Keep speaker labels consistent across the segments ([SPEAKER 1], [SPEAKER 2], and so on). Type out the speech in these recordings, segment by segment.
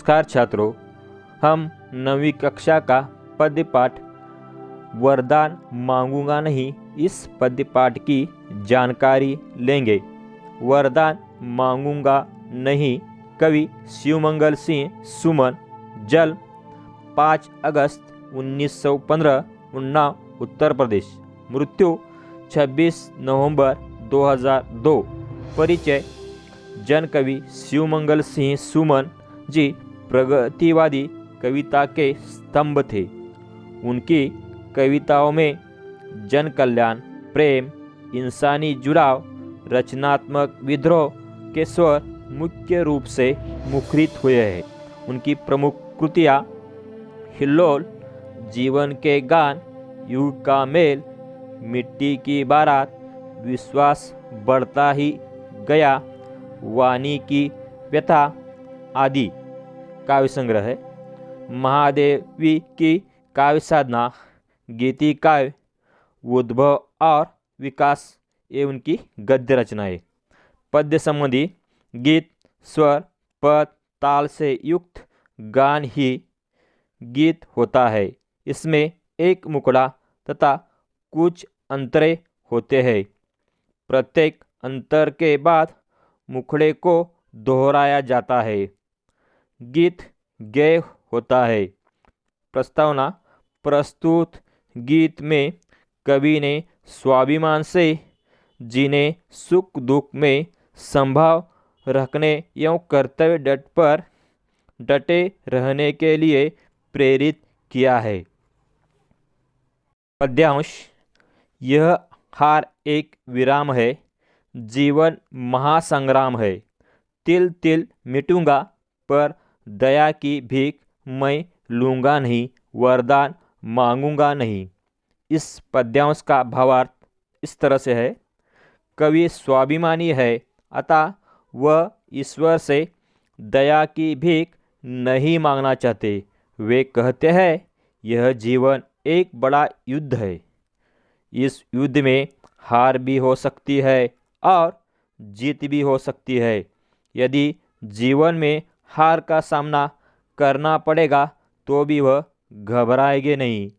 [SPEAKER 1] नमस्कार छात्रों, हम 9वीं कक्षा का पद्य पाठ वरदान मांगूंगा नहीं इस पद्य पाठ की जानकारी लेंगे। वरदान मांगूंगा नहीं कवि शिवमंगल सिंह सुमन, जन्म 5 अगस्त 1915, उन्नाव उत्तर प्रदेश, मृत्यु 26 नवंबर 2002। परिचय: जन कवि शिवमंगल सिंह सुमन जी प्रगतिवादी कविता के स्तंभ थे। उनकी कविताओं में जन कल्याण, प्रेम, इंसानी जुड़ाव, रचनात्मक विद्रोह के स्वर मुख्य रूप से मुखरित हुए हैं। उनकी प्रमुख कृतियाँ हिल्लोल, जीवन के गान, युग का मेल, मिट्टी की बारात, विश्वास बढ़ता ही गया, वाणी की व्यथा आदि काव्य संग्रह है। महादेवी की काव्य साधना, गीति काव्य, उद्भव और विकास ये उनकी गद्य रचनाएं। पद्य संबंधी गीत स्वर, पद, ताल से युक्त गान ही गीत होता है। इसमें एक मुखड़ा तथा कुछ अंतरे होते हैं। प्रत्येक अंतर के बाद मुखड़े को दोहराया जाता है। गीत गेय होता है। प्रस्तावना: प्रस्तुत गीत में कवि ने स्वाभिमान से जिन्हें सुख दुख में संभाव रखने एवं कर्तव्य पर डटे रहने के लिए प्रेरित किया है। पद्यांश: यह हार एक विराम है, जीवन महासंग्राम है। तिल तिल मिटूंगा पर दया की भीख मैं लूँगा नहीं, वरदान मांगूंगा नहीं। इस पद्यांश का भावार्थ इस तरह से है: कवि स्वाभिमानी है, अतः वह ईश्वर से दया की भीख नहीं मांगना चाहते। वे कहते हैं यह जीवन एक बड़ा युद्ध है। इस युद्ध में हार भी हो सकती है और जीत भी हो सकती है। यदि जीवन में हार का सामना करना पड़ेगा तो भी वह घबराएंगे नहीं।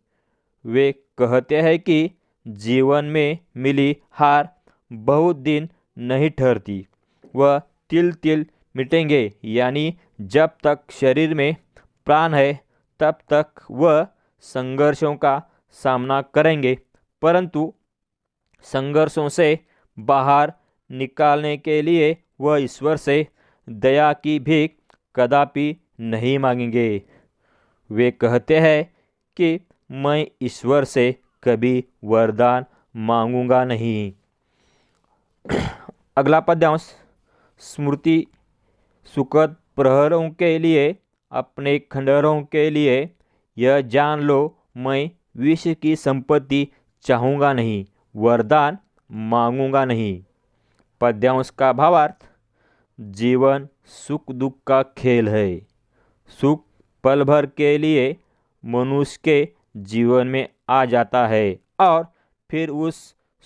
[SPEAKER 1] वे कहते हैं कि जीवन में मिली हार बहुत दिन नहीं ठहरती, वह तिल तिल मिटेंगे, यानी जब तक शरीर में प्राण है तब तक वह संघर्षों का सामना करेंगे, परंतु संघर्षों से बाहर निकालने के लिए वह ईश्वर से दया की भीख कदापि नहीं मांगेंगे। वे कहते हैं कि मैं ईश्वर से कभी वरदान मांगूंगा नहीं। अगला पद्यांश: स्मृति सुखद प्रहरों के लिए, अपने खंडहरों के लिए, यह जान लो मैं विश्व की संपत्ति चाहूँगा नहीं, वरदान मांगूंगा नहीं। पद्यांश का भावार्थ: जीवन सुख दुख का खेल है। सुख पल भर के लिए मनुष्य के जीवन में आ जाता है और फिर उस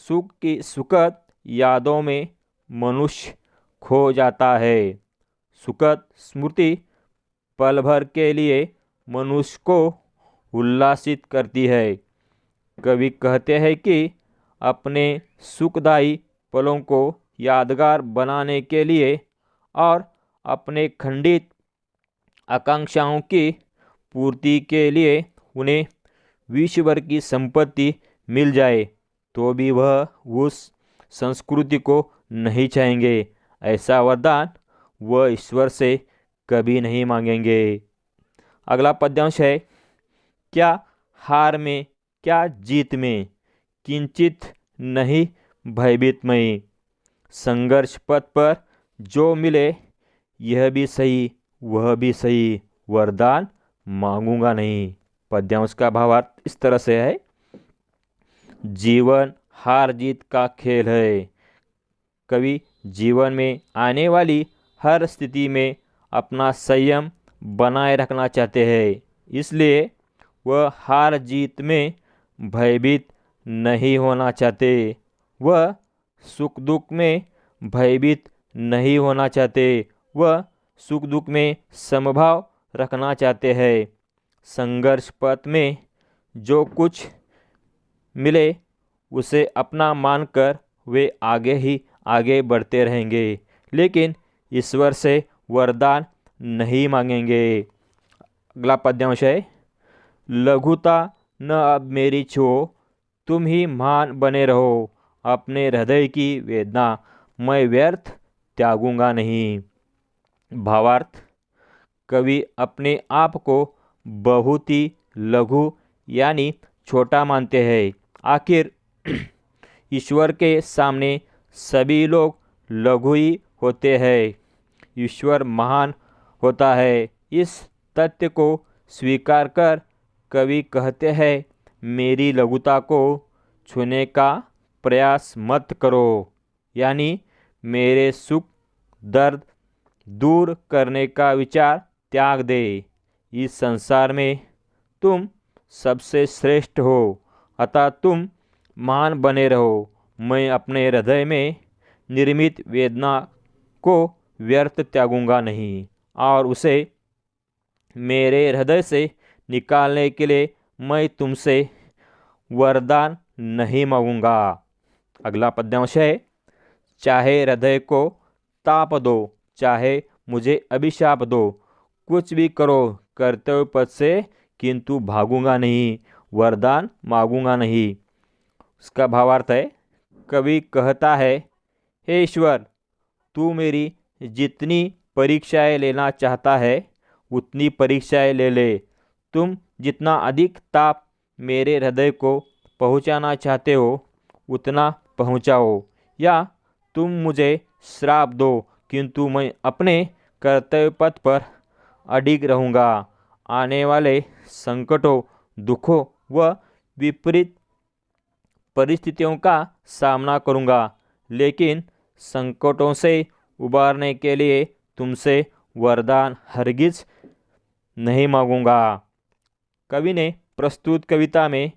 [SPEAKER 1] सुख की सुखद यादों में मनुष्य खो जाता है। सुखद स्मृति पल भर के लिए मनुष्य को उल्लासित करती है। कवि कहते हैं कि अपने सुखदायी पलों को यादगार बनाने के लिए और अपने खंडित आकांक्षाओं की पूर्ति के लिए उन्हें विश्व भर की संपत्ति मिल जाए तो भी वह उस संस्कृति को नहीं चाहेंगे। ऐसा वरदान वह ईश्वर से कभी नहीं मांगेंगे। अगला पद्यांश है: क्या हार में क्या जीत में, किंचित नहीं भयभीत मैं। संघर्ष पथ पर जो मिले यह भी सही वह भी सही, वरदान मांगूंगा नहीं। पद्यांश का भावार्थ इस तरह से है: जीवन हार जीत का खेल है। कवि जीवन में आने वाली हर स्थिति में अपना संयम बनाए रखना चाहते हैं, इसलिए वह हार जीत में भयभीत नहीं होना चाहते। वह सुख दुख में भयभीत नहीं होना चाहते। वह सुख दुख में समभाव रखना चाहते हैं। संघर्ष पथ में जो कुछ मिले उसे अपना मानकर वे आगे ही आगे बढ़ते रहेंगे, लेकिन ईश्वर से वरदान नहीं मांगेंगे। अगला पद्यांश है, लघुता न अब मेरी छुओ, तुम ही महान बने रहो, अपने हृदय की वेदना मैं व्यर्थ त्यागूंगा नहीं। भावार्थ, कवि अपने आप को बहुत ही लघु यानी छोटा मानते हैं। आखिर ईश्वर के सामने सभी लोग लघु ही होते हैं। ईश्वर महान होता है। इस तथ्य को स्वीकार कर कवि कहते हैं, मेरी लघुता को छूने का प्रयास मत करो, यानी मेरे सुख दर्द दूर करने का विचार त्याग दे। इस संसार में तुम सबसे श्रेष्ठ हो, अतः तुम महान बने रहो। मैं अपने हृदय में निर्मित वेदना को व्यर्थ त्यागूंगा नहीं और उसे मेरे हृदय से निकालने के लिए मैं तुमसे वरदान नहीं मांगूंगा। अगला पद्यांश है, चाहे हृदय को ताप दो, चाहे मुझे अभिशाप दो, कुछ भी करो कर्तव्य पथ से, किंतु भागूंगा नहीं, वरदान मांगूंगा नहीं। उसका भावार्थ है, कवि कहता है, हे ईश्वर, तू मेरी जितनी परीक्षाएं लेना चाहता है उतनी परीक्षाएं ले ले। तुम जितना अधिक ताप मेरे हृदय को पहुंचाना चाहते हो उतना पहुंचाओ, या तुम मुझे श्राप दो, किंतु मैं अपने कर्तव्य पथ पर अडिग रहूँगा। आने वाले संकटों, दुखों व विपरीत परिस्थितियों का सामना करूँगा, लेकिन संकटों से उबारने के लिए तुमसे वरदान हरगिज नहीं मांगूंगा। कवि ने प्रस्तुत कविता में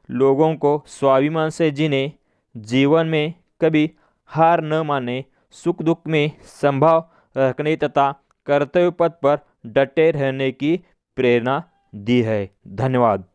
[SPEAKER 1] लोगों को स्वाभिमान से जीने, जीवन में कभी हार न मानने, सुख दुख में संभाव रखने तथा कर्तव्य पथ पर डटे रहने की प्रेरणा दी है। धन्यवाद।